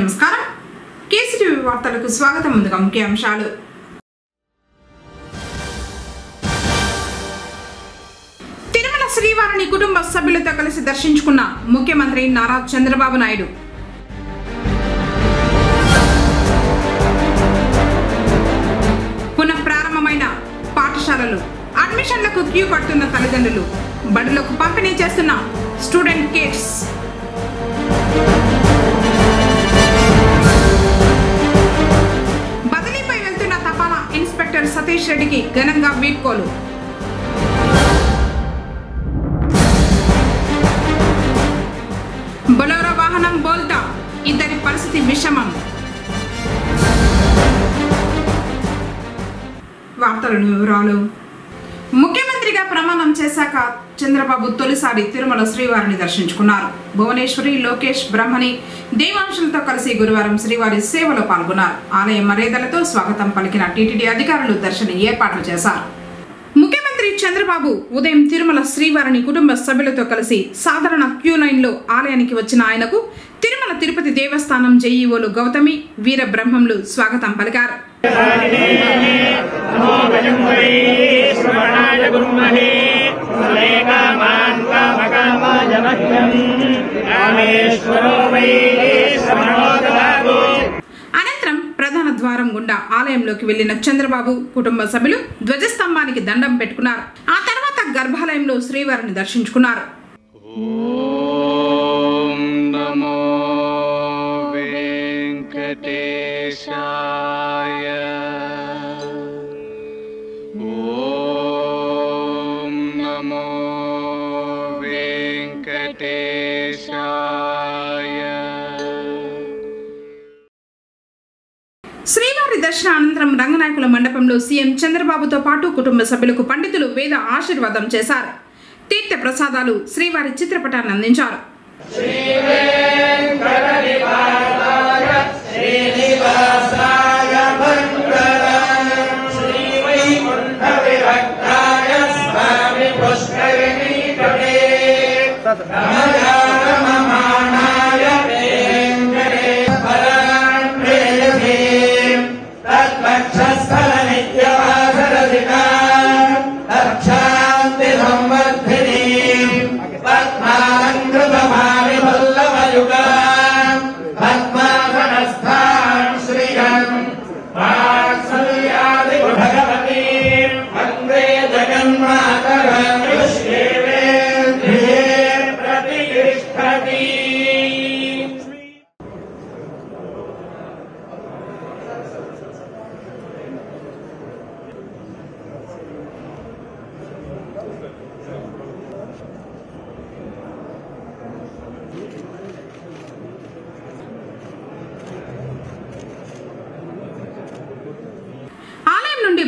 నమస్కారం కేసీటీవీ వార్తలకు స్వాగతం. ముందుగా ముఖ్యాంశాలు. తిరుమల శ్రీవారిని కుటుంబ సభ్యులతో కలిసి దర్శించుకున్న ముఖ్యమంత్రి నారా చంద్రబాబు నాయుడు. పునః ప్రారంభమైన పాఠశాలలు, అడ్మిషన్లకు క్యూ కడుతున్న తల్లిదండ్రులు, బడులకు పంపిణీ చేస్తున్న స్టూడెంట్ కిట్స్. బదిలీపై వెళ్తున్న తపాలా ఇన్స్పెక్టర్ సతీష్ రెడ్డికి ఘనంగా వీడ్కోలు. బొలెరో వాహనం బోల్తా, ఇద్దరి పరిస్థితి విషమం. వార్తలను వివరాలు. ముఖ్యమంత్రిగా ప్రమాణం చేశాక చంద్రబాబు తొలిసారి తిరుమల శ్రీవారిని దర్శించుకున్నారు. భువనేశ్వరి, లోకేష్, బ్రహ్మణి, దేవాంశులతో కలిసి గురువారం శ్రీవారి సేవలో పాల్గొన్నారు. ఆలయ మర్యాదలతో స్వాగతం పలికిన టీటీడీ అధికారులు దర్శన ఏర్పాట్లు చేశారు. ముఖ్యమంత్రి చంద్రబాబు ఉదయం తిరుమల శ్రీవారిని కుటుంబ సభ్యులతో కలిసి సాధారణ క్యూ లైన్లో ఆలయానికి వచ్చిన ఆయనకు తిరుమల తిరుపతి దేవస్థానం జేఈఓలు గౌతమి, వీర బ్రహ్మంలు స్వాగతం పలికారు. అనంతరం ప్రధాన ద్వారం గుండా ఆలయంలోకి వెళ్లిన చంద్రబాబు కుటుంబ సభ్యులు ధ్వజస్తంభానికి దండం పెట్టుకున్నారు. ఆ తర్వాత గర్భాలయంలో శ్రీవారిని దర్శించుకున్నారు. శ్రీవారి దర్శన అనంతరం రంగనాయకుల మండపంలో సీఎం చంద్రబాబుతో పాటు కుటుంబ సభ్యులకు పండితులు వేద ఆశీర్వాదం చేశారు. తీర్థ ప్రసాదాలు, శ్రీవారి చిత్రపటాన్ని అందించారు.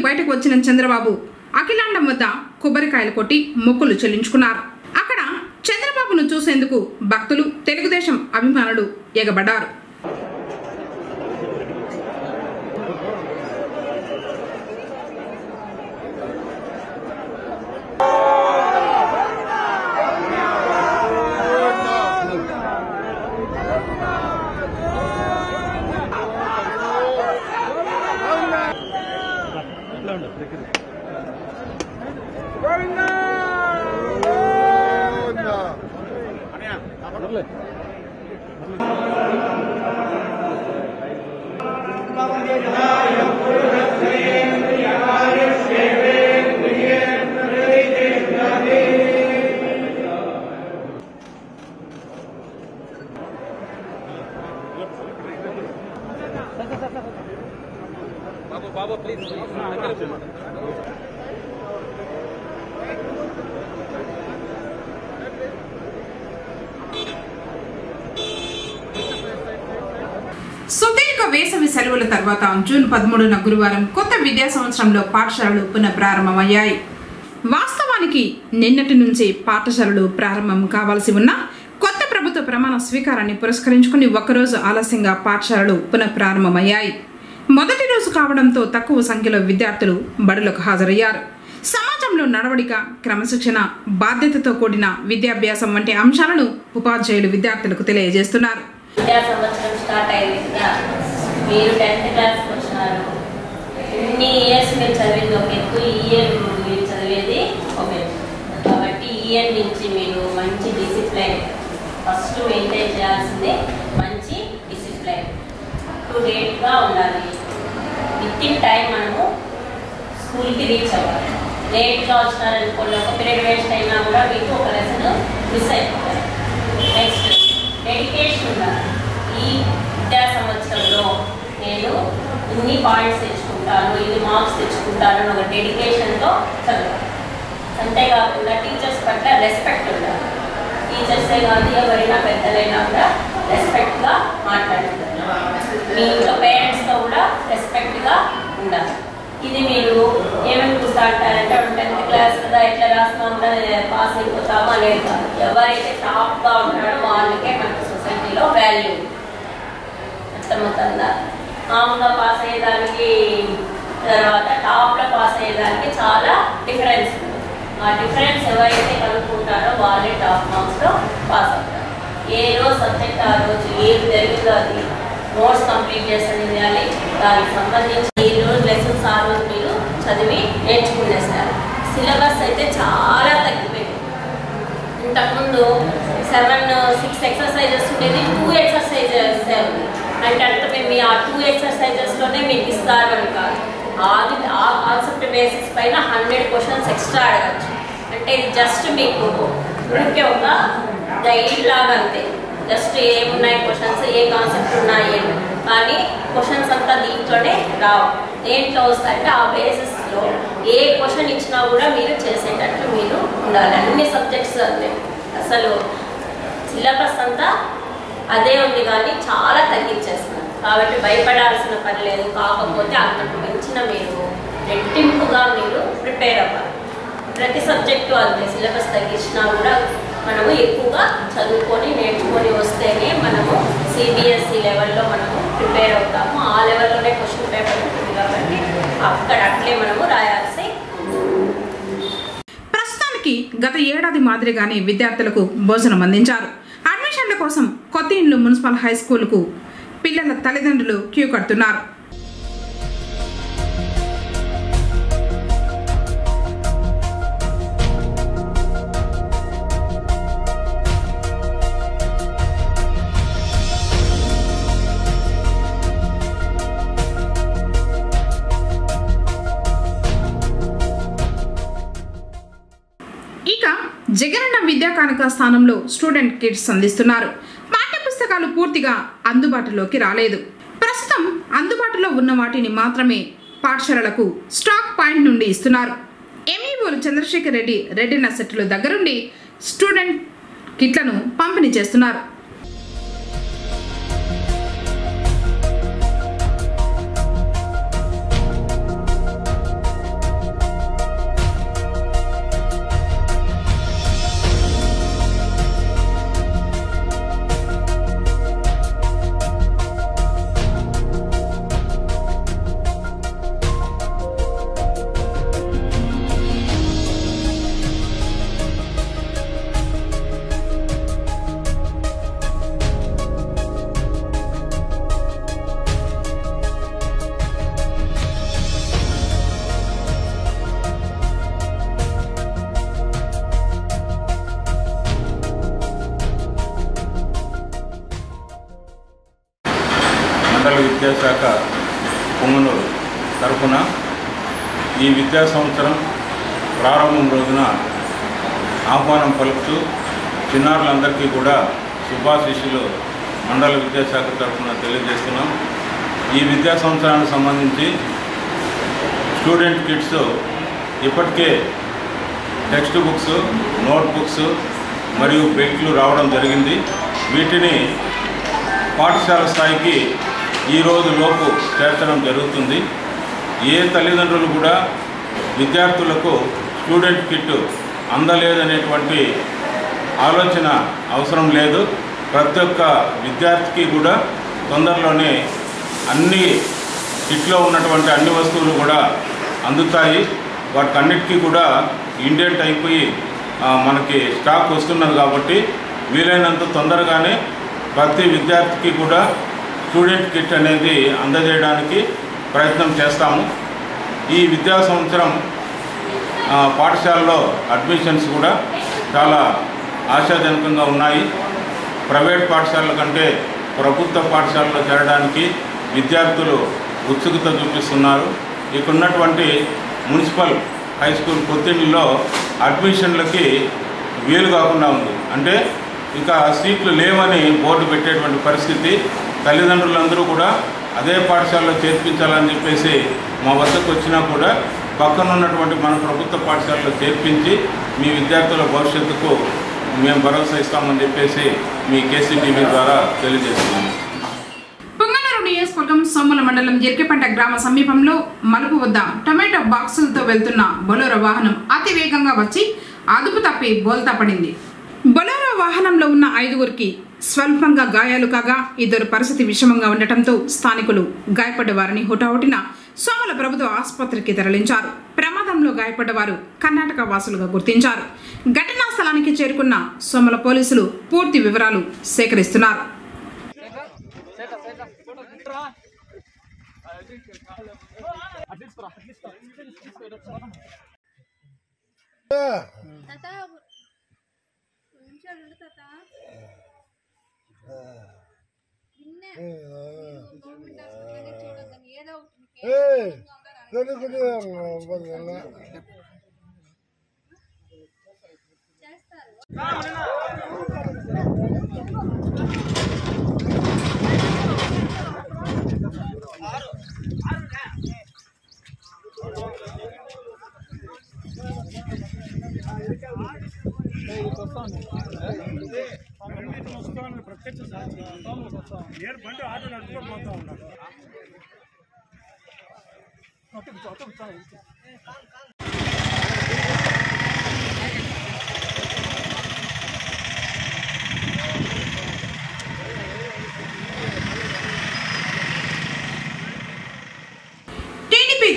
బయటకు వచ్చిన చంద్రబాబు అఖిలాండం వద్ద కొబ్బరికాయలు కొట్టి మొక్కులు చెల్లించుకున్నారు. అక్కడ చంద్రబాబును చూసేందుకు భక్తులు, తెలుగుదేశం అభిమానులు ఎగబడ్డారు. Baba, please. సుదీర్ఘ వేసవి సెలవుల తర్వాత జూన్ 13న గురువారం కొత్త విద్యా సంవత్సరంలో పాఠశాలలు పునః ప్రారంభమయ్యాయి. వాస్తవానికి నిన్నటి నుంచి పాఠశాలలు ప్రారంభం కావాల్సి ఉన్న కొత్త ప్రభుత్వ ప్రమాణ స్వీకారాన్ని పురస్కరించుకుని ఒక్కరోజు ఆలస్యంగా పాఠశాలలు పునః ప్రారంభమయ్యాయి. మొదటి రోజు కావడంతో తక్కువ సంఖ్యలో విద్యార్థులు బడులకు హాజరయ్యారు. సమాజంలో నడవడిక, క్రమశిక్షణ, బాధ్యతతో కూడిన విద్యాభ్యాసం వంటి అంశాలను ఉపాధ్యాయులు విద్యార్థులకు తెలియజేస్తున్నారు. విద్యా సంవత్సరం స్టార్ట్ అయింది కదా, మీరు 10th క్లాస్కి వచ్చినారు. ఇన్ని ఇయర్స్ మీరు చదివింది ఒక ఎత్తు, ఈ ఇయర్ మీరు చదివేది ఒక ఎత్తు. కాబట్టి ఈ ఇయర్ నుంచి మీరు మంచి డిసిప్లైన్ ఫస్ట్ మెయింటైన్ చేయాల్సిందే. మంచి డిసిప్లైన్ టు డేట్గా ఉండాలి. విత్ ఇన్ టైం మనము స్కూల్కి రీచ్ అవ్వాలి. లేట్గా వచ్చినారనుకోండి, ఒక పీరియడ్ వేస్ట్ అయినా కూడా మీకు ఒక లెసన్ మిస్ అయిపోతారు. నెక్స్ట్ డెడికేషన్ ఉండాలి. ఈ విద్యా సంవత్సరంలో నేను ఇన్ని పాయింట్స్ తెచ్చుకుంటాను, ఇన్ని మార్క్స్ తెచ్చుకుంటాను అని ఒక డెడికేషన్తో చదవాలి. అంతేకాకుండా టీచర్స్ పట్ల రెస్పెక్ట్ ఉండాలి. టీచర్సే కాదు, ఎవరైనా పెద్దలైనా కూడా రెస్పెక్ట్గా మాట్లాడాలి. మీ ఇంట్లో పేరెంట్స్తో కూడా రెస్పెక్ట్గా ఉండాలి. ఇది మీరు ఏమనుకుంటా అంటారంటే 10th క్లాస్ కదా, ఎట్లా రాస్తున్నాం కదా పాస్ అయిపోతామా లేదు కాదు. ఎవరైతే టాప్గా ఉంటాడో వాళ్ళకే మనకి సొసైటీలో వాల్యూ. అర్థమవుతుందా? మామూలుగా పాస్ అయ్యేదానికి తర్వాత టాప్లో పాస్ అయ్యేదానికి చాలా డిఫరెన్స్ ఉంది. ఆ డిఫరెన్స్ ఎవరైతే కనుక్కుంటారో వాళ్ళే టాప్ మార్క్స్లో పాస్ అవుతారు. ఏ రోజు సబ్జెక్ట్ ఆ రోజు ఏది జరిగిందో అది నోట్స్ కంప్లీట్ చేయాలి. దానికి సంబంధించి ఈ రోజు లెసన్స్ ఆ రోజు మీరు చదివి నేర్చుకునేస్తారు. సిలబస్ అయితే చాలా తగ్గిపోయింది. ఇంతకుముందు 6 ఎక్సర్సైజెస్ ఉండేది, 2 ఎక్సర్సైజెస్ ఉంది. అంటే మేము ఆ 2 ఎక్సర్సైజెస్లోనే మీకు ఇస్తారు అని కాదు. ఆ కాన్సెప్ట్ బేసిస్ పైన 100 క్వశ్చన్స్ ఎక్స్ట్రా అడగచ్చు. అంటే ఇది జస్ట్ మీకు ఊరికే ఒక గైడ్ లాగా అంతే. జస్ట్ ఏమున్నాయి క్వశ్చన్స్, ఏ కాన్సెప్ట్ ఉన్నాయి కానీ క్వశ్చన్స్ అంతా దీంట్లోనే రావు. దేంట్లో వస్తాయంటే ఆ బేసిస్లో ఏ క్వశ్చన్ ఇచ్చినా కూడా మీరు చేసేటట్లు మీరు ఉండాలి. అన్ని సబ్జెక్ట్స్ అసలు సిలబస్ అంతా అదే ఉంది కానీ చాలా తగ్గించేస్తున్నారు. కాబట్టి భయపడాల్సిన పని లేదు. కాకపోతే అంతకు మించిన మీరు రెట్టింపుగా మీరు ప్రిపేర్ అవ్వాలి. ప్రతి సబ్జెక్టు అంతే. సిలబస్ తగ్గించినా కూడా మనము ఎక్కువగా చదువుకొని నేర్చుకొని వస్తేనే మనము సిబిఎస్ఈ లెవెల్లో మనము ప్రిపేర్ అవుతాము. ఆ లెవెల్లోనే క్వశ్చన్ పేపర్ ఉంటుంది కాబట్టి అక్కడ అట్లే మనము రాయాల్సి. ప్రస్తుతానికి గత ఏడాది మాదిరిగానే విద్యార్థులకు భోజనం అందించారు. అడ్మిషన్ల కోసం కొత్త ఇండ్లు మున్సిపల్ హై స్కూల్కు పిల్లల తల్లిదండ్రులు క్యూ కడుతున్నారు. ఇక జగనన్న విద్యా కానుక స్థానంలో స్టూడెంట్ కిట్స్ అందిస్తున్నారు. పాఠ్యపుస్తకాలు పూర్తిగా అందుబాటులోకి రాలేదు. ప్రస్తుతం అందుబాటులో ఉన్న వాటిని మాత్రమే పాఠశాలలకు స్టాక్ పాయింట్ నుండి ఇస్తున్నారు. ఎంఈఓలు చంద్రశేఖర్ రెడ్డి రెడ్డిన సెట్లు దగ్గరుండి స్టూడెంట్ కిట్లను పంపిణీ చేస్తున్నారు. మండల విద్యాశాఖ పొంగనూరు తరఫున ఈ విద్యా సంవత్సరం ప్రారంభం రోజున ఆహ్వానం పలుకుతూ చిన్నారులందరికీ కూడా శుభాశీస్సులు మండల విద్యాశాఖ తరఫున తెలియజేస్తున్నాం. ఈ విద్యా సంవత్సరానికి సంబంధించి స్టూడెంట్ కిట్స్ ఇప్పటికే టెక్స్ట్ బుక్స్, నోట్ బుక్స్ మరియు బెల్ట్లు రావడం జరిగింది. వీటిని పాఠశాల స్థాయికి ఈరోజు లోపు చేర్చడం జరుగుతుంది. ఏ తల్లిదండ్రులు కూడా విద్యార్థులకు స్టూడెంట్ కిట్ అందలేదనేటువంటి ఆలోచన అవసరం లేదు. ప్రతి ఒక్క విద్యార్థికి కూడా తొందరలోనే అన్ని కిట్లో ఉన్నటువంటి అన్ని వస్తువులు కూడా అందుతాయి. వాటికన్నిటికీ కూడా ఇండెంట్ అయిపోయి మనకి స్టాక్ వస్తున్నది కాబట్టి వీలైనంత తొందరగానే ప్రతి విద్యార్థికి కూడా స్టూడెంట్ కిట్ అనేది అందజేయడానికి ప్రయత్నం చేస్తాము. ఈ విద్యా సంవత్సరం పాఠశాలలో అడ్మిషన్స్ కూడా చాలా ఆశాజనకంగా ఉన్నాయి. ప్రైవేట్ పాఠశాలల కంటే ప్రభుత్వ పాఠశాలలో చేరడానికి విద్యార్థులు ఉత్సుకత చూపిస్తున్నారు. ఇక్కడ ఉన్నటువంటి మున్సిపల్ హై స్కూల్ కొత్తిడిలో అడ్మిషన్లకి వీలు కాకుండా ఉంది. అంటే ఇంకా సీట్లు లేవని బోర్డు పెట్టేటువంటి పరిస్థితి. తల్లిదండ్రులందరూ కూడా అదే పాఠశాలలో చేర్పించాలని చెప్పేసి మా వద్దకు వచ్చినా కూడా పక్కన ఉన్నటువంటి మన ప్రభుత్వ పాఠశాలలో చేర్పించి మీ విద్యార్థుల భవిష్యత్తుకు మేము భరోసా ఇస్తామని చెప్పేసి మీ కేసీటీవీ ద్వారా తెలియజేస్తున్నాము. నియోజకవర్గం సోమల మండలం ఎర్కెపంట గ్రామ సమీపంలో మలుపు వద్ద టొమాటో బాక్సులతో వెళ్తున్న బొలెరో వాహనం అతి వేగంగా వచ్చి అదుపు తప్పి బోల్తా పడింది. బొలెరో వాహనంలో ఉన్న 5గురికి స్వల్పంగా గాయాలు కాగా 2 పరిస్థితి విషమంగా ఉండటంతో స్థానికులు గాయపడ్డ వారిని హుటాహుటిన సోమల ప్రభుత్వ ఆసుపత్రికి తరలించారు. ప్రమాదంలో గాయపడ్డవారు కర్ణాటక వాసులుగా గుర్తించారు. ఘటనా స్థలానికి చేరుకున్న సోమల పోలీసులు పూర్తి వివరాలు సేకరిస్తున్నారు.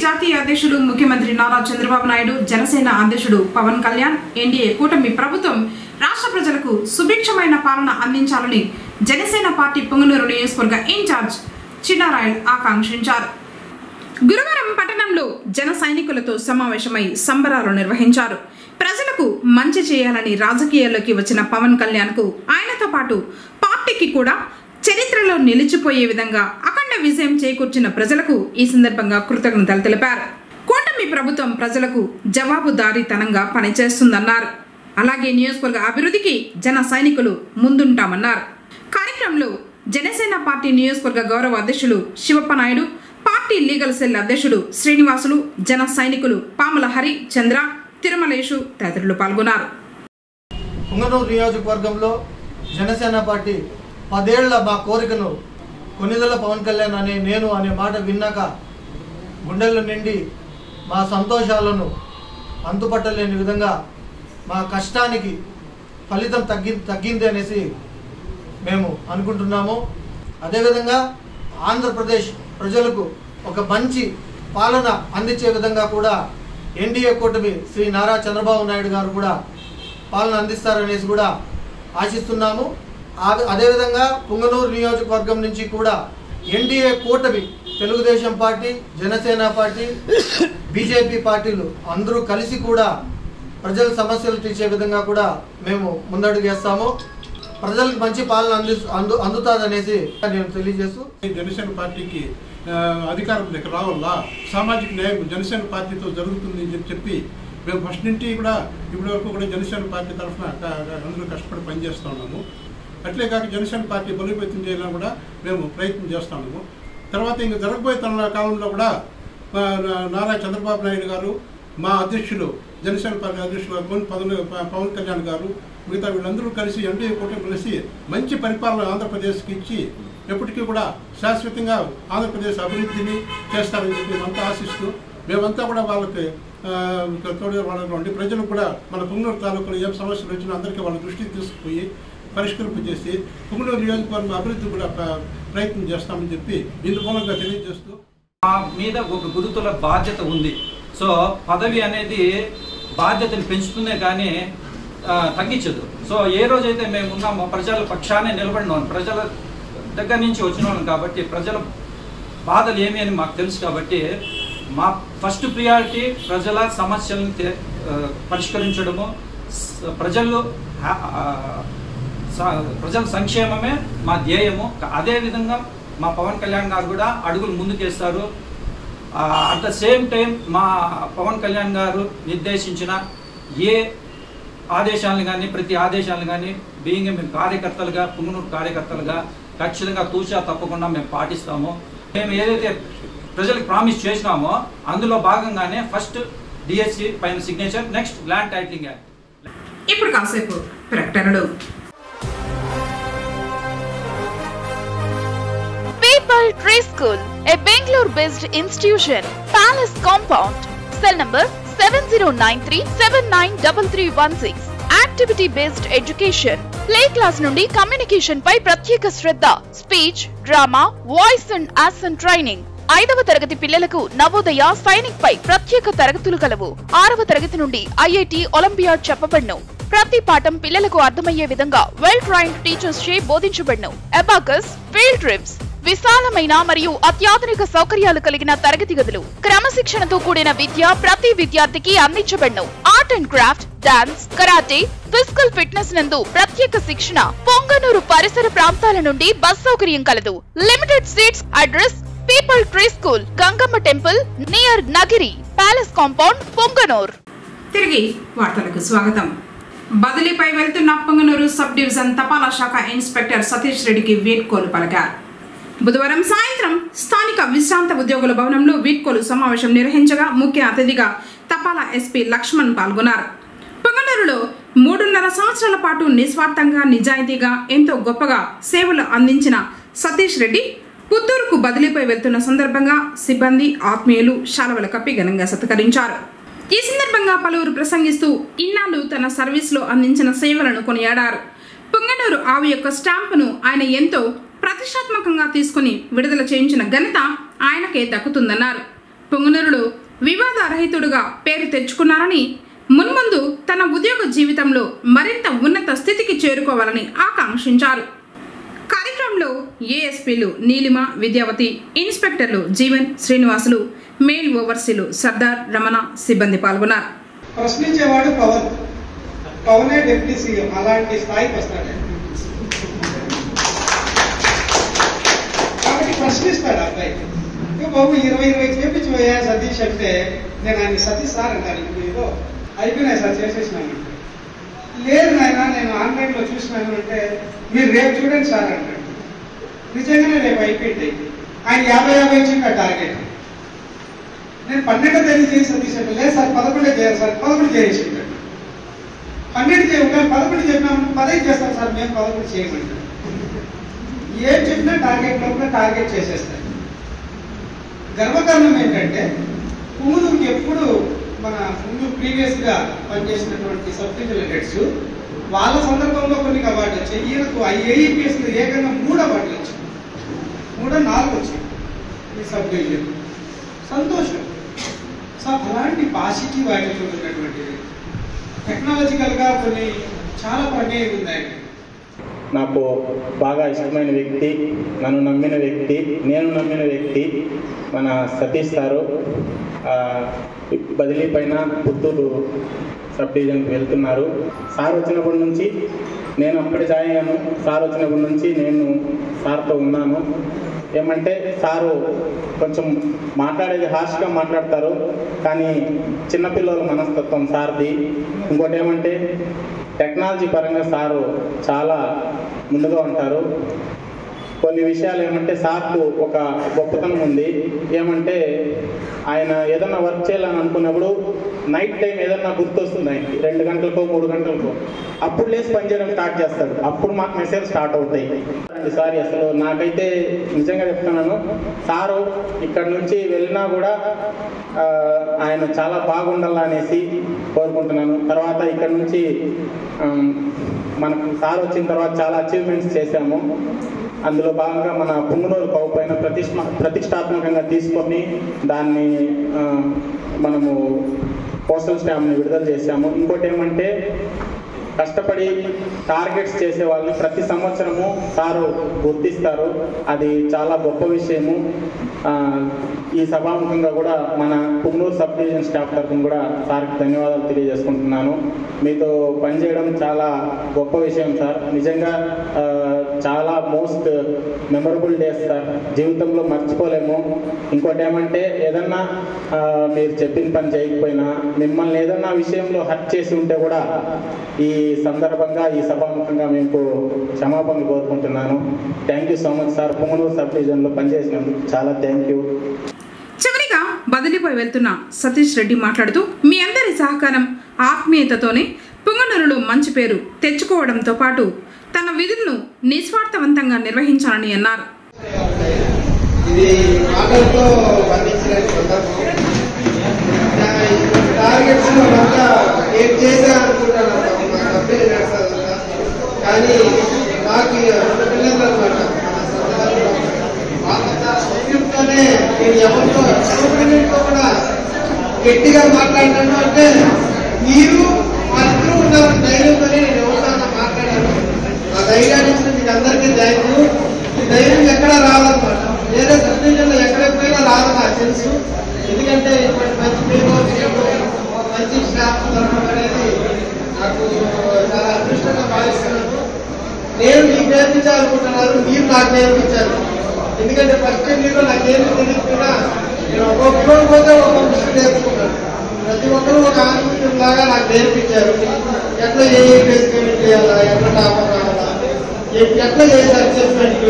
జాతీయ అధ్యక్షుడు ముఖ్యమంత్రి నారా చంద్రబాబు నాయుడు, జనసేన అధ్యక్షుడు పవన్ కళ్యాణ్, ఎన్డీఏ కూటమి ప్రభుత్వం రాష్ట్ర ప్రజలకు సుభిక్షమైన పాలన అందించాలని జనసేన పార్టీ పొంగనూరు నియోజకవర్గ ఇన్ఛార్జ్ చిన్నారాయల్ ఆకాంక్షించారు. గురువారం పట్టణంలో జన సైనికులతో సమావేశమై సంబరాలు నిర్వహించారు. ప్రజలకు మంచి చేయాలని రాజకీయాల్లోకి వచ్చిన పవన్ కళ్యాణ్కు ఆయనతో పాటు పార్టీకి కూడా చరిత్రలో నిలిచిపోయే విధంగా అఖండ విజయం చేకూర్చిన ప్రజలకు ఈ సందర్భంగా కృతజ్ఞతలు తెలిపారు. కూటమి ప్రభుత్వం ప్రజలకు జవాబుదారీతనంగా పనిచేస్తుందన్నారు. అలాగే నియోజకవర్గ అభివృద్ధికి జన సైనికులు ముందుంటామన్నారు. కార్యక్రమంలో జనసేన పార్టీ నియోజకవర్గ గౌరవ అధ్యక్షులు Shivappa Naidu, party legal cell అధ్యక్షుడు శ్రీనివాసులు, జన సైనికులు పాముల హరి, చంద్ర, తిరుమలేషు తదితరులు పాల్గొన్నారు. పొంగనూరు నియోజకవర్గంలో జనసేన పార్టీ 10 ఏళ్ల మా కోరికను కొనిదెల పవన్ కళ్యాణ్ అనే మాట విన్నాక గుండెల నిండి మా సంతోషాలను అంతుపట్టలేని విధంగా మా కష్టానికి ఫలితం తగ్గింది అనేసి మేము అనుకుంటున్నాము. అదేవిధంగా ఆంధ్రప్రదేశ్ ప్రజలకు ఒక మంచి పాలన అందించే విధంగా కూడా ఎన్డీఏ కూటమి శ్రీ నారా చంద్రబాబు నాయుడు గారు కూడా పాలన అందిస్తారనేసి కూడా ఆశిస్తున్నాము. అదేవిధంగా పొంగనూరు నియోజకవర్గం నుంచి కూడా ఎన్డీఏ కూటమి Telugu Desam party, Janasena party, BJP పార్టీలు అందరూ కలిసి కూడా ప్రజల సమస్యలు తీర్చే విధంగా కూడా మేము ముందడుగు వేస్తాము. ప్రజలకు మంచి పాలన అందుతుందనేసి నేను తెలియజేస్తూ, జనసేన పార్టీకి అధికారంలోకి రావాలా, సామాజిక న్యాయం జనసేన పార్టీతో జరుగుతుంది అని చెప్పి మేము ఫస్ట్ నుంచి కూడా ఇప్పటి వరకు కూడా జనసేన పార్టీ తరఫున అందరూ కష్టపడి పనిచేస్తూ ఉన్నాము. అట్లే కాక జనసేన పార్టీ బలోపేతం చేయాలని కూడా మేము ప్రయత్నం చేస్తున్నాము. తర్వాత ఇంకా జరగబోయే కాలంలో కూడా నారా చంద్రబాబు నాయుడు గారు, మా అధ్యక్షులు జనసేన పార్టీ అధ్యక్షులు పవన్ కళ్యాణ్ గారు, మిగతా వీళ్ళందరూ కలిసి ఎన్డీఏ కూటమి కలిసి మంచి పరిపాలన ఆంధ్రప్రదేశ్కి ఇచ్చి ఎప్పటికీ కూడా శాశ్వతంగా ఆంధ్రప్రదేశ్ అభివృద్ధిని చేస్తారని చెప్పి మేమంతా ఆశిస్తూ మేమంతా కూడా వాళ్ళకి తోడుగా వాళ్ళకి ప్రజలకు కూడా మన పొంగనూరు తాలూకులో ఏం సమస్యలు వచ్చినా అందరికీ వాళ్ళ దృష్టికి తీసుకుపోయి పరిష్కరింపజేసి పొంగనూరు నియోజకవర్గం అభివృద్ధి కూడా ప్రయత్నం చేస్తామని చెప్పి ఇందు మూలంగా తెలియజేస్తూ మా మీద ఒక గురుతుల బాధ్యత ఉంది. సో పదవి అనేది బాధ్యతను పెంచుతుందే కానీ తగ్గించదు. సో ఏ రోజైతే మేము ఉన్నామో ప్రజల పక్షానే నిలబడినాం, ప్రజల దగ్గర నుంచి వచ్చిన వాళ్ళం కాబట్టి ప్రజల బాధలు ఏమి అని మాకు తెలుసు. కాబట్టి మా ఫస్ట్ ప్రియారిటీ ప్రజల సమస్యలను పరిష్కరించడము, ప్రజల సంక్షేమమే మా ధ్యేయము. అదేవిధంగా మా పవన్ కళ్యాణ్ గారు కూడా అడుగులు ముందుకేస్తారు. అట్ ద సేమ్ టైం మా పవన్ కళ్యాణ్ గారు నిర్దేశించిన ఏ ఆదేశాలను కానీ ప్రతి ఆదేశాలను కానీ బీయింగ్ మేము కార్యకర్తలుగా, పుంగనూరు కార్యకర్తలుగా ఖచ్చితంగా తూచా తప్పకుండా మేము పాటిస్తాము. మేము ఏదైతే ప్రజలకు ప్రామిస్ చేసినామో అందులో భాగంగానే ఫస్ట్ డిఎస్సి పైన signature, next land titling act. ఇప్పుడు కాసేపు ప్రకటనలు. People Tree School, a Bangalore-based institution. Palace Compound. Cell number 7093793316. Activity-based education. Play class నుండి కమ్యూనికేషన్ పై ప్రత్యేక శ్రద్ధ. Speech, drama, voice and action training. 5వ తరగతి పిల్లలకు నవోదయ, సైనిక్ పై ప్రత్యేక తరగతులు కలవు. 6వ తరగతి నుండి ఐఐటి, ఒలింపియాడ్ చెప్పబడును. ప్రతి పాఠం పిల్లలకు అర్థమయ్యే విధంగా వెల్ ట్రైన్డ్ టీచర్స్ చే బోధించబడును. అబాకస్, ఫీల్డ్ ట్రిప్స్, విశాలమైన మరియు అత్యాధునిక సౌకర్యాలు కలిగిన తరగతి గదులు, క్రమశిక్షణతో కూడిన విద్య ప్రతి విద్యార్థికి అందించబడును. Art and craft, dance, karate, physical fitness నందు ప్రత్యేక శిక్షణ. పొంగనూరు పరిసర ప్రాంతాల నుండి బస్ సౌకర్యం కలదు. Limited seats. Address people tree school, Gangamma temple near Nagiri, palace compound, Punganur. తిరిగి వార్తలకు స్వాగతం. బదిలీపై వెళ్తున్న పొంగనూరు సబ్ డివిజన్ తపాలా శాఖ ఇన్స్పెక్టర్ సతీష్ రెడ్డికి వీడ్కోలు పలికారు. బుధవారం సాయంత్రం స్థానిక విశ్రాంత ఉద్యోగుల భవనంలో వీడ్కోలు సమావేశం నిర్వహించగా ముఖ్య అతిథిగా తపాలా ఎస్పీ లక్ష్మణ్ పాల్గొన్నారు. పొంగనూరులో 3.5 సంవత్సరాల పాటు నిస్వార్థంగా, నిజాయితీగా ఎంతో గొప్పగా సేవలు అందించిన సతీష్ రెడ్డి పుత్తూరుకు బదిలీపై వెళ్తున్న సందర్భంగా సిబ్బంది, ఆత్మీయులు శాలువలు కప్పి ఘనంగా సత్కరించారు. ఈ సందర్భంగా పలువురు ప్రసంగిస్తూ ఇన్నాళ్ళు తన సర్వీస్లో అందించిన సేవలను కొనియాడారు. పొంగనూరు ఆవు యొక్క స్టాంపును ఆయన ఎంతో ప్రతిష్టాత్మకంగా తీసుకుని విడుదల చేయించిన ఘనత ఆయనకే దక్కుతుందన్నారు. పొంగనూరులో వివాదరహితుడుగా పేరు తెచ్చుకున్నారని, మున్ముందు తన ఉద్యోగ జీవితంలో మరింత ఉన్నత స్థితికి చేరుకోవాలని ఆకాంక్షించారు. కార్యక్రమంలో ఏఎస్పీలు నీలిమ, విద్యావతి, ఇన్స్పెక్టర్లు జీవన్, శ్రీనివాసులు, మేల్ ఓవర్సీలు సర్దార్, రమణ సిబ్బంది పాల్గొన్నారు. ప్రశ్నించేవాడు పవన్, పవనే డిప్యూటీ సీఎం అలాంటి స్థాయికి వస్తాడు కాబట్టి ప్రశ్నిస్తాడు అబ్బాయి. బాబు 20 చేపించిపోయా సతీష్ అంటే నేను ఆయన సతీష్ సార్ అంటాను. ఏదో అయిపోయినాయి సార్ చేసేసినాను. లేదు నాయన నేను ఆన్లైన్లో చూసినాను అంటే మీరు రేపు చూడండి సార్ అంటాడు. నిజంగానే రేపు అయిపోయింది. ఆయన 50 ఇచ్చింది టార్గెట్. నేను 12వ తేదీ చేసి సతీష్ అంటే లేదు సార్ 11 చేయాలి సార్, 11 చేసి 12 చేయాలి, 11 చెప్పినాము 15 చేస్తాం సార్, మేము 11 చేయమంటాం. ఏం చెప్పినా టార్గెట్ లోపల టార్గెట్ చేసేస్తారు. గర్వకారణం ఏంటంటే పుంగనూరుకి ఎప్పుడు మన ముందు ప్రీవియస్ గా పనిచేసినటువంటి సబ్ డివిజనల్ హెడ్స్ వాళ్ళ సందర్భంలో కొన్ని అవార్డులు వచ్చాయి. ఈయనకు ఏఈపీఎస్ ఏకంగా 3 అవార్డులు వచ్చాయి, 4 వచ్చాయి ఈ సబ్ డివిజన్. సంతోషం. సో అలాంటి పాజిటివ్ యాటిట్యూడ్ ఉన్నటువంటిది టెక్నాలజికల్ గా కొన్ని చాలా ప్రమేయం ఉన్నాయి. నాకు బాగా ఇష్టమైన వ్యక్తి, నన్ను నమ్మిన వ్యక్తి, నేను నమ్మిన వ్యక్తి మన సతీష్ సారు. బదిలీ పైన పుత్తూరు సబ్ డివిజన్కి వెళ్తున్నారు. సార్ వచ్చినప్పటి నుంచి నేను అప్పుడే జాయిన్ అయ్యాను. సార్ వచ్చినప్పటి నుంచి నేను సార్తో ఉన్నాను. ఏమంటే సారు కొంచెం మాట్లాడేది హార్ష్గా మాట్లాడతారు, కానీ చిన్నపిల్లల మనస్తత్వం సార్ది. ఇంకోటి ఏమంటే టెక్నాలజీ పరంగా సారు చాలా ముందుగా ఉంటారు. కొన్ని విషయాలు ఏమంటే సార్కు ఒక గొప్పతనం ఉంది. ఏమంటే ఆయన ఏదన్నా వర్క్ చేయాలని అనుకున్నప్పుడు నైట్ టైం ఏదన్నా గుర్తొస్తుంది ఆయనకి, 2 గంటలకో 3 గంటలకో, అప్పుడు లేచి పనిచేయడం స్టార్ట్ చేస్తాడు. అప్పుడు మాకు మెసేజ్ స్టార్ట్ అవుతాయి. సారీ అసలు నాకైతే నిజంగా చెప్తున్నాను, సారు ఇక్కడ నుంచి వెళ్ళినా కూడా ఆయన చాలా బాగుండాలనేసి కోరుకుంటున్నాను. తర్వాత ఇక్కడ నుంచి మనకు సార్ వచ్చిన తర్వాత చాలా అచీవ్మెంట్స్ చేశాము. అందులో భాగంగా మన పుంగనూరు కౌ పైన ప్రతిష్టాత్మకంగా తీసుకొని దాన్ని మనము పోస్టల్ స్టాంప్ని విడుదల చేశాము. ఇంకోటి ఏమంటే కష్టపడి టార్గెట్స్ చేసే వాళ్ళని ప్రతి సంవత్సరము సారు గుర్తిస్తారు. అది చాలా గొప్ప విషయము. ఈ సభాముఖంగా కూడా మన పుంగనూరు సబ్ డివిజన్ స్టాఫ్ తరఫున కూడా సార్కి ధన్యవాదాలు తెలియజేసుకుంటున్నాను. మీతో పనిచేయడం చాలా గొప్ప విషయం సార్. నిజంగా చాలా మోస్ట్ మెమరబుల్ డేస్ సార్, జీవితంలో మర్చిపోలేము. ఇంకోటి ఏమంటే ఏదన్నా మీరు చెప్పిన పని చేయకపోయినా, మిమ్మల్ని ఏదన్నా విషయంలో హర్ట్ చేసి ఉంటే కూడా ఈ సందర్భంగా ఈ సభాముఖంగా మీకు క్షమాపణ కోరుకుంటున్నాను. Thank you so much sir. Punganur sub డివిజన్లో పనిచేసినందుకు చాలా థ్యాంక్ యూ. చివరిగా బదిలీపోయి వెళ్తున్న సతీష్ రెడ్డి మాట్లాడుతూ, మీ అందరి సహకారం ఆత్మీయతతోనే పుంగనూరులో మంచి పేరు తెచ్చుకోవడంతో పాటు తన విధులను నిస్వార్థవంతంగా నిర్వహించాలని అన్నారు. ఇది మాటలతో వర్ణించలేని సందర్భం. టార్గెట్స్ ఏం చేసా అనుకుంటాను, మా కంపెనీ నడుస్తుందంతా. కానీ నాకు రెండు పిల్లలు అనమాట. సంయుక్తనే నేను ఎవరితో కూడా గట్టిగా మాట్లాడినాను అంటే మీరు వాళ్ళిద్దరూ ఉన్నారని ధైర్యంతోనే నేను ఎవరితో మాట్లాడాను. ఆ ధైర్యాన్ని ఇచ్చిన మీకు అందరికీ థ్యాంక్ యూ. ఈ ధైర్యం ఎక్కడా రాదన్నమాట. వేరే సబ్ డివిజన్లో ఎక్కడిపోయినా రాదని నాకు తెలుసు. ఎందుకంటే ఇటువంటి మంచి పేరు మంచి స్టాఫ్ దొరకడం అనేది నాకు చాలా అదృష్టంగా భావిస్తున్నాను. నేను మీకు నేర్పించాలనుకుంటున్నారు, మీరు నాకు నేర్పించారు. ఎందుకంటే ఫస్ట్ మీరు నాకు ఏమి తెలియకుండా నేను ఒక్కొక్కరు పోతే ఒక్కొక్క విషయం నేర్చుకున్నాను. ప్రతి ఒక్కరూ ఒక ఆన్సర్ లాగా నాకు నేర్పించారు. ఎట్లా ఏ పేమెంట్ చేయాలా, ఎట్లా టాపర్ రావాలా, ఎట్లా చేసే అసెస్మెంట్,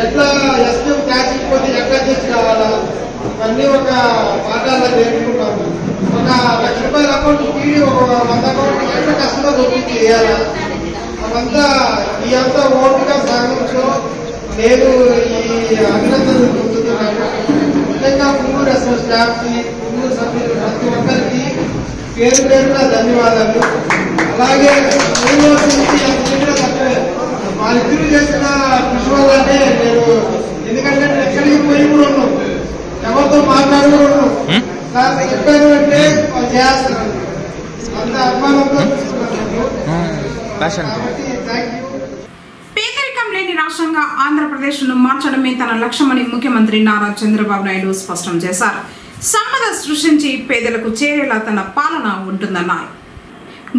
ఎట్లా ఎస్పీ క్యాష్ పోతే ఎట్లా చేసి రావాలా, ఇవన్నీ ఒక పాఠాల్లో నేర్చుకున్నాము. ఒక ₹1,00,000 అకౌంట్ తీడి ఒక 100 అకౌంట్ ఎట్లా కస్టమర్ ఓపెన్ చేయాలా, అవంతా ఈ అంతా ఓటుగా సాగించో నేను ఈ అభినందనలు పొందుతున్నాను. ముఖ్యంగా పుంగనూరు ఎస్ఎం స్టాఫ్కి, పుంగనూరు సభ్యులు ప్రతి ఒక్కరికి పేరు పేరున ధన్యవాదాలు. అలాగే వాళ్ళిద్దరూ చేసిన కృషి వల్లనే నేను, ఎందుకంటే నేను ఎక్కడికి పోయి కూడా ఉన్నాను, ఎవరితో మాట్లాడి కూడా ఉన్నాను. సార్ చెప్పాను అంటే వాళ్ళు చేస్తున్నాను, అంత అభిమానంతో చూస్తున్నాను. Thank you. పేదరికం లేని రాష్ట్రంగా ఆంధ్రప్రదేశ్ను మార్చడమే తన లక్ష్యమని ముఖ్యమంత్రి నారా చంద్రబాబు నాయుడు స్పష్టం చేశారు. సంపద సృష్టించి పేదలకు చేరేలా తన పాలన ఉంటుందన్నారు.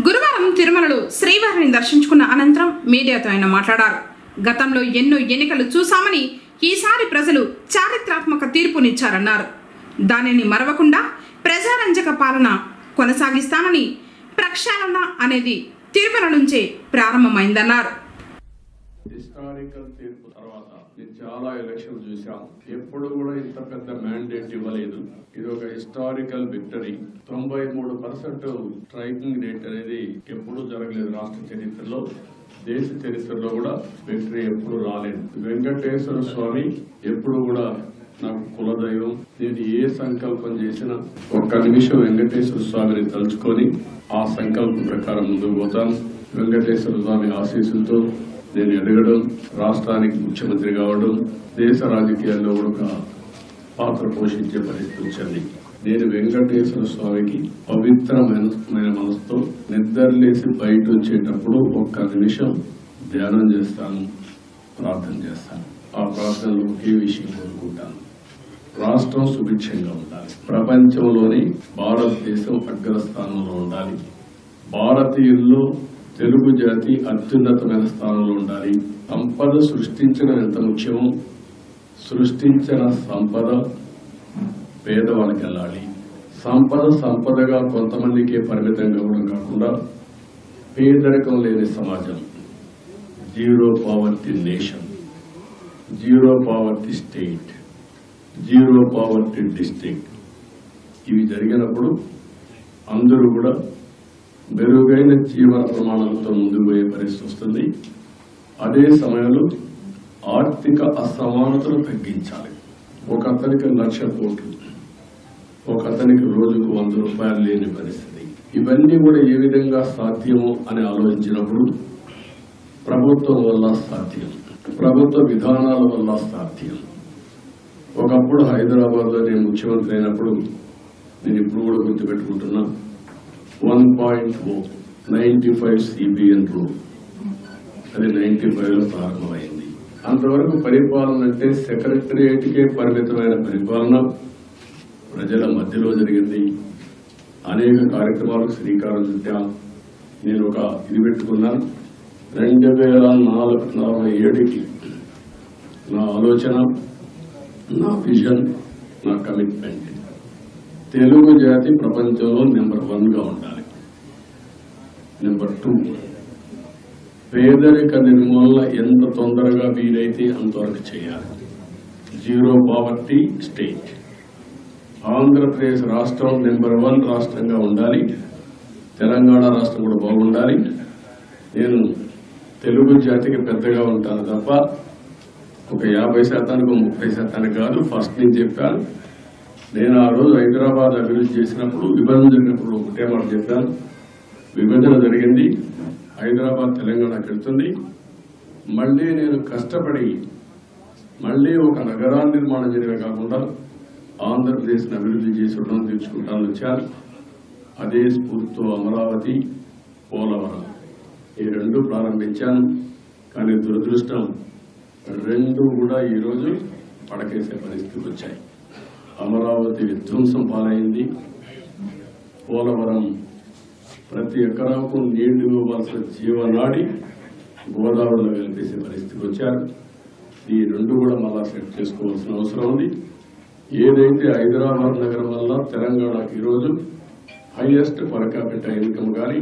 గురువారం తిరుమలలో శ్రీవారిని దర్శించుకున్న అనంతరం మీడియాతో ఆయన మాట్లాడారు. గతంలో ఎన్నో ఎన్నికలు చూశామని, ఈసారి ప్రజలు చారిత్రాత్మక తీర్పునిచ్చారన్నారు. దానిని మరవకుండా ప్రజారంజక పాలన కొనసాగిస్తానని, ప్రక్షాళన అనేది తిరుమల నుంచే ప్రారంభమైందన్నారు. హిస్టారికల్ తీర్పు తర్వాత నేను చాలా ఎలక్షన్ చూసాం. ఎప్పుడు కూడా ఇంత పెద్ద మ్యాండేట్ ఇవ్వలేదు. ఇది ఒక హిస్టారికల్ విక్టరీ. 93% స్ట్రైకింగ్ రేట్ అనేది ఎప్పుడూ జరగలేదు రాష్ట్ర చరిత్రలో. దేశ చరిత్రలో కూడా విక్టరీ ఎప్పుడు రాలేదు. వెంకటేశ్వర స్వామి ఎప్పుడు కూడా నాకు కులదైవం. నేను ఏ సంకల్పం చేసినా ఒక్క నిమిషం వెంకటేశ్వర స్వామిని తలుచుకొని ఆ సంకల్పం ప్రకారం ముందుకు పోతాను. వెంకటేశ్వర స్వామి ఆశీస్సులతో నేను ఎదగడం, రాష్ట్రానికి ముఖ్యమంత్రి కావడం, దేశ రాజకీయాల్లో ఒక పాత్ర పోషించే పరిస్థితి వచ్చింది. నేను వెంకటేశ్వర స్వామికి పవిత్రమైన మనసుతో నిద్రలేసి బయట వచ్చేటప్పుడు ఒక్క నిమిషం ధ్యానం చేస్తాను, ప్రార్థన చేస్తాను. ఆ ప్రార్థనలో ఒకే విషయం కోరుకుంటాను, రాష్ట్రం సుభిక్షంగా ఉండాలి, ప్రపంచంలోని భారతదేశం అగ్రస్థానంలో ఉండాలి, భారతీయుల్లో తెలుగు జాతి అత్యున్నతమైన స్థానంలో ఉండాలి, సంపద సృష్టించడం ఎంత ముఖ్యమో సృష్టించిన సంపద పేదవాళ్ళకి వెళ్ళాలి. సంపదగా కొంతమందికే పరిమితం కావడం కాకుండా పేదరికం లేని సమాజం, zero poverty nation, zero poverty state, zero poverty district, ఇవి జరిగినప్పుడు అందరూ కూడా మెరుగైన జీవన ప్రమాణాలతో ముందుకు పోయే పరిస్థితి వస్తుంది. అదే సమయంలో ఆర్థిక అసమానతలు తగ్గించాలి. ఒక అతనికి 1,00,000 కోట్లు, ఒక అతనికి రోజుకు 100 రూపాయలు లేని పరిస్థితి. ఇవన్నీ కూడా ఏ విధంగా సాధ్యమో అని ఆలోచించినప్పుడు ప్రభుత్వం వల్ల సాధ్యం, ప్రభుత్వ విధానాల వల్ల సాధ్యం. ఒకప్పుడు హైదరాబాద్లో నేను ముఖ్యమంత్రి అయినప్పుడు, నేను ఇప్పుడు కూడా గుర్తుపెట్టుకుంటున్నా, 1.0 95 CBN రూల్, అది 95లో ప్రారంభమైంది. అంతవరకు పరిపాలన అంటే సెక్రటరియేట్కే పరిమితమైన పరిపాలన ప్రజల మధ్యలో జరిగింది. అనేక కార్యక్రమాలకు శ్రీకారం చుట్టాం. నేను ఒక ఇది పెట్టుకున్నాను, 2047కి నా ఆలోచన, నా విజన్, నా కమిట్మెంట్, తెలుగు జాతి ప్రపంచంలో నెంబర్ 1గా ఉండాలి. నెంబర్ 2, పేదరిక నిర్మూలన ఎంత తొందరగా వీలైతే అంతవరకు చేయాలి. Zero poverty state. ఆంధ్రప్రదేశ్ రాష్ట్రం నెంబర్ 1 రాష్ట్రంగా ఉండాలి. తెలంగాణ రాష్ట్రం కూడా బాగుండాలి. నేను తెలుగు జాతికి పెద్దగా ఉంటాను తప్ప ఒక 50%, 30% కాదు. ఫస్ట్ నేను చెప్పాను. నేను ఆ రోజు హైదరాబాద్ అభివృద్ధి చేసినప్పుడు, విభజన జరిగినప్పుడు ఒకటే మాట చెప్పాను, విభజన జరిగింది, హైదరాబాద్ తెలంగాణకి వెళ్తుంది. మళ్ళీ నేను కష్టపడి మళ్ళీ ఒక నగరాల నిర్మాణం చేయడమే కాకుండా ఆంధ్రప్రదేశ్ని అభివృద్ధి చేసి రుణం తీర్చుకుంటాను వచ్చాను. అదే స్ఫూర్తితో అమరావతి, పోలవరం ఈ 2 ప్రారంభించాను. కానీ దురదృష్టం 2 కూడా ఈరోజు పడకేసే పరిస్థితికి వచ్చాయి. అమరావతి విధ్వంసం పాలైంది. పోలవరం ప్రతి ఎకరాకు నీళ్లు ఇవ్వాల్సిన జీవనాడి గోదావరిలో కలిపేసే పరిస్థితికి వచ్చారు. ఈ 2 కూడా మళ్ళా సెట్ చేసుకోవాల్సిన అవసరం ఉంది. ఏదైతే హైదరాబాద్ నగరం వల్ల తెలంగాణకు ఈరోజు హైయెస్ట్ పర్ క్యాపిటల్ ఇన్కమ్ కానీ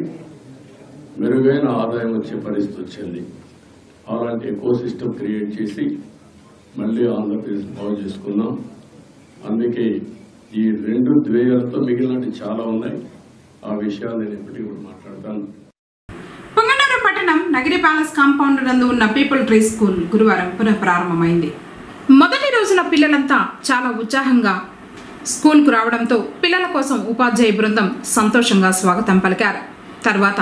మెరుగైన ఆదాయం వచ్చే పరిస్థితి వచ్చింది. అలాంటి ఎకో సిస్టమ్ క్రియేట్ చేసి మళ్ళీ ఆంధ్రప్రదేశ్ బాగు చేసుకున్నాం. అందుకే ఈ 2 ద్వేయాలతో మిగిలినవి చాలా ఉన్నాయి. ఆ విషయాలు నేను ఎప్పటికీ కూడా మాట్లాడతాను. పొంగనూరు పట్టణం నగిరి ప్యాలెస్ కాంపౌండ్ నందు ఉన్న పీపుల్ ట్రీ స్కూల్ గురువారం పునః ప్రారంభమైంది. మొదటి రోజున పిల్లలంతా చాలా ఉత్సాహంగా స్కూల్కు రావడంతో పిల్లల కోసం ఉపాధ్యాయ బృందం సంతోషంగా స్వాగతం పలికారు. తర్వాత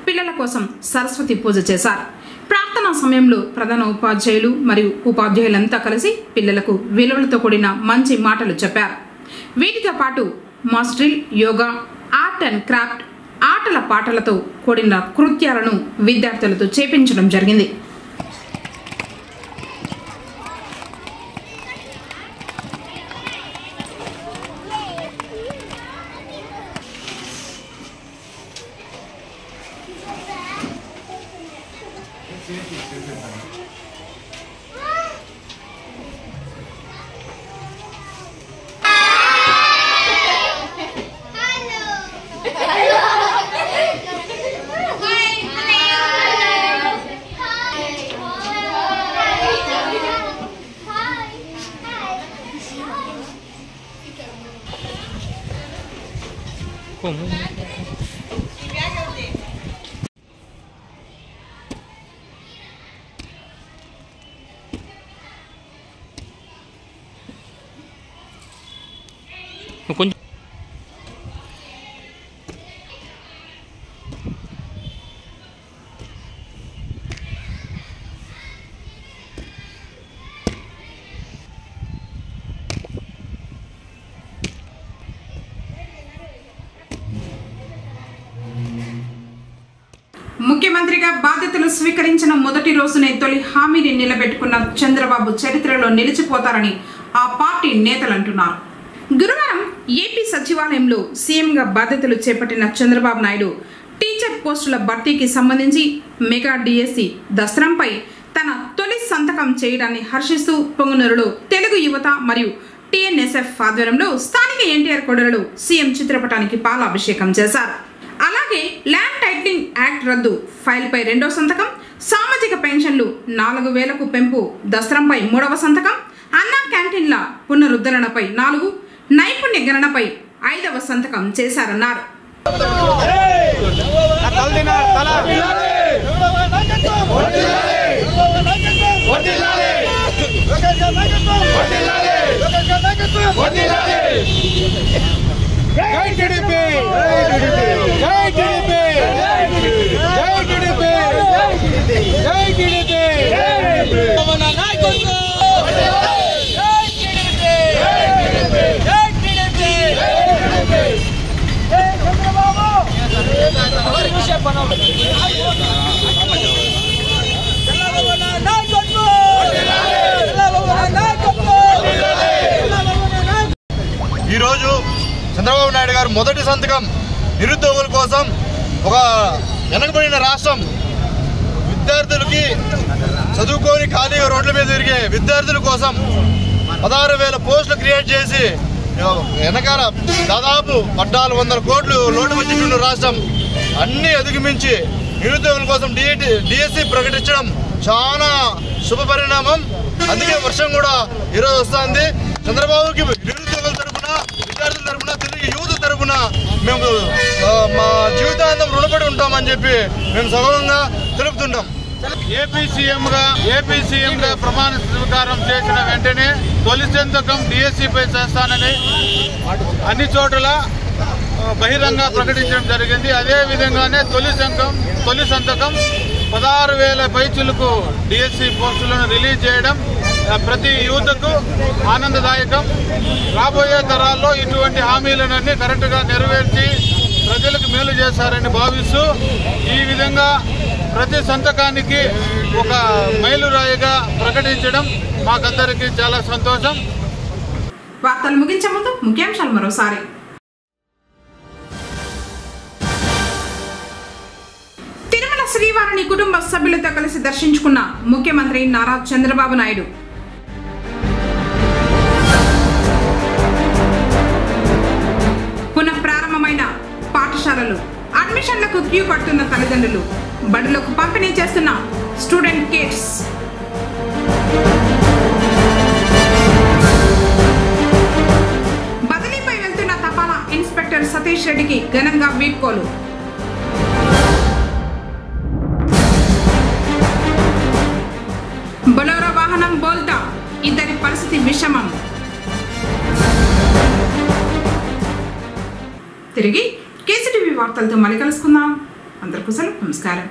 పిల్లల కోసం సరస్వతి పూజ చేశారు. ప్రార్థనా సమయంలో ప్రధాన ఉపాధ్యాయులు మరియు ఉపాధ్యాయులంతా కలిసి పిల్లలకు విలువలతో కూడిన మంచి మాటలు చెప్పారు. వీటితో పాటు mass drill, yoga, art and craft, ఆటల పాటలతో కూడిన కృత్యాలను విద్యార్థులతో చేపించడం జరిగింది. కొంచెం ముఖ్యమంత్రిగా బాధ్యతలు స్వీకరించిన మొదటి రోజునే తొలి హామీని నిలబెట్టుకున్న చంద్రబాబు చరిత్రలో నిలిచిపోతారని ఆ పార్టీ నేతలు అంటున్నారు. గురువారం ఏపీ సచివాలయంలో సీఎంగా బాధ్యతలు చేపట్టిన చంద్రబాబు నాయుడు టీచర్ పోస్టుల భర్తీకి సంబంధించి మెగా డిఎస్సి దస్త్రంపై తన తొలి సంతకం చేయడాన్ని హర్షిస్తూ పొంగనూరులో తెలుగు యువత మరియు టీఎన్ఎస్ఎఫ్ ఆధ్వర్యంలో స్థానిక ఎన్టీఆర్ కొడలలో సీఎం చిత్రపటానికి పాలాభిషేకం చేశారు. అలాగే ల్యాండ్ టైటిలింగ్ యాక్ట్ రద్దు ఫైల్పై 2వ సంతకం, సామాజిక పెన్షన్లు 4,000కు పెంపు దస్త్రంపై 3వ సంతకం, అన్నా క్యాంటీన్ల పునరుద్ధరణపై 4, నైపుణ్య గణనపై 5వ సంతకం చేశారన్నారు. గారు మొదటి సంతకం నిరుద్యోగుల కోసం, ఒక వెనకబడిన రాష్ట్రం, విద్యార్థులకి చదువుకొని ఖాళీగా రోడ్ల మీద తిరిగే విద్యార్థుల కోసం 16,000 పోస్టులు క్రియేట్ చేసి వెనకాల దాదాపు 1,400 కోట్లు లోటు వచ్చిన రాష్ట్రం అన్ని అధిగమించి నిరుద్యోగుల కోసం డిఎస్సి ప్రకటించడం చాలా శుభ పరిణామం. అందుకే వర్షం కూడా ఈరోజు వస్తుంది. చంద్రబాబుకి నిరుద్యోగుల తరఫున, విద్యార్థుల తరఫున, తిరిగి యూత్ తరఫున మేము మా జీవితాంతం రుణపడి ఉంటామని చెప్పి మేము సగౌరవంగా తెలుపుతుంటాం. ఏపీ సీఎంగా ప్రమాణ స్వీకారం చేసిన వెంటనే తొలి సంతకం డిఎస్సిపై చేస్తానని అన్ని చోట్ల బహిరంగ ప్రకటించడం జరిగింది. అదే విధంగానే తొలి సంతకం 16,000 పైచులకు డిఎస్సి పోస్టులను రిలీజ్ చేయడం ప్రతి యువతకు ఆనందదాయకం. రాబోయే తరాల్లో ఇటువంటి హామీలన్నీ కరెక్ట్గా నెరవేర్చి ప్రజలకు మేలు చేస్తారని భావిస్తూ ఈ విధంగా ప్రతి సంతకానికి ఒక మైలురాయిగా ప్రకటించడం మాకందరికీ చాలా సంతోషం. వార్తలు ముగించే ముందు ముఖ్యాంశాలు మరోసారి. తిరుమల శ్రీవారిని కుటుంబ సభ్యులతో కలిసి దర్శించుకున్న ముఖ్యమంత్రి నారా చంద్రబాబు నాయుడు. పునః ప్రారంభమైన పాఠశాలలు, అడ్మిషన్లకు క్యూ కడుతున్న తల్లిదండ్రులు, బడులకు పంపిణీ చేస్తున్న స్టూడెంట్ కిట్స్. బదిలీపై వెళ్తున్న తపాలా ఇన్స్పెక్టర్ సతీష్ రెడ్డికి ఘనంగా వీడ్కోలు. బొలెరో వాహనం బోల్తా, ఇద్దరి పరిస్థితి విషమం. తిరిగి కేసీటీవీ వార్తలతో మళ్ళీ కలుసుకుందాం. అందరికీ నమస్కారం.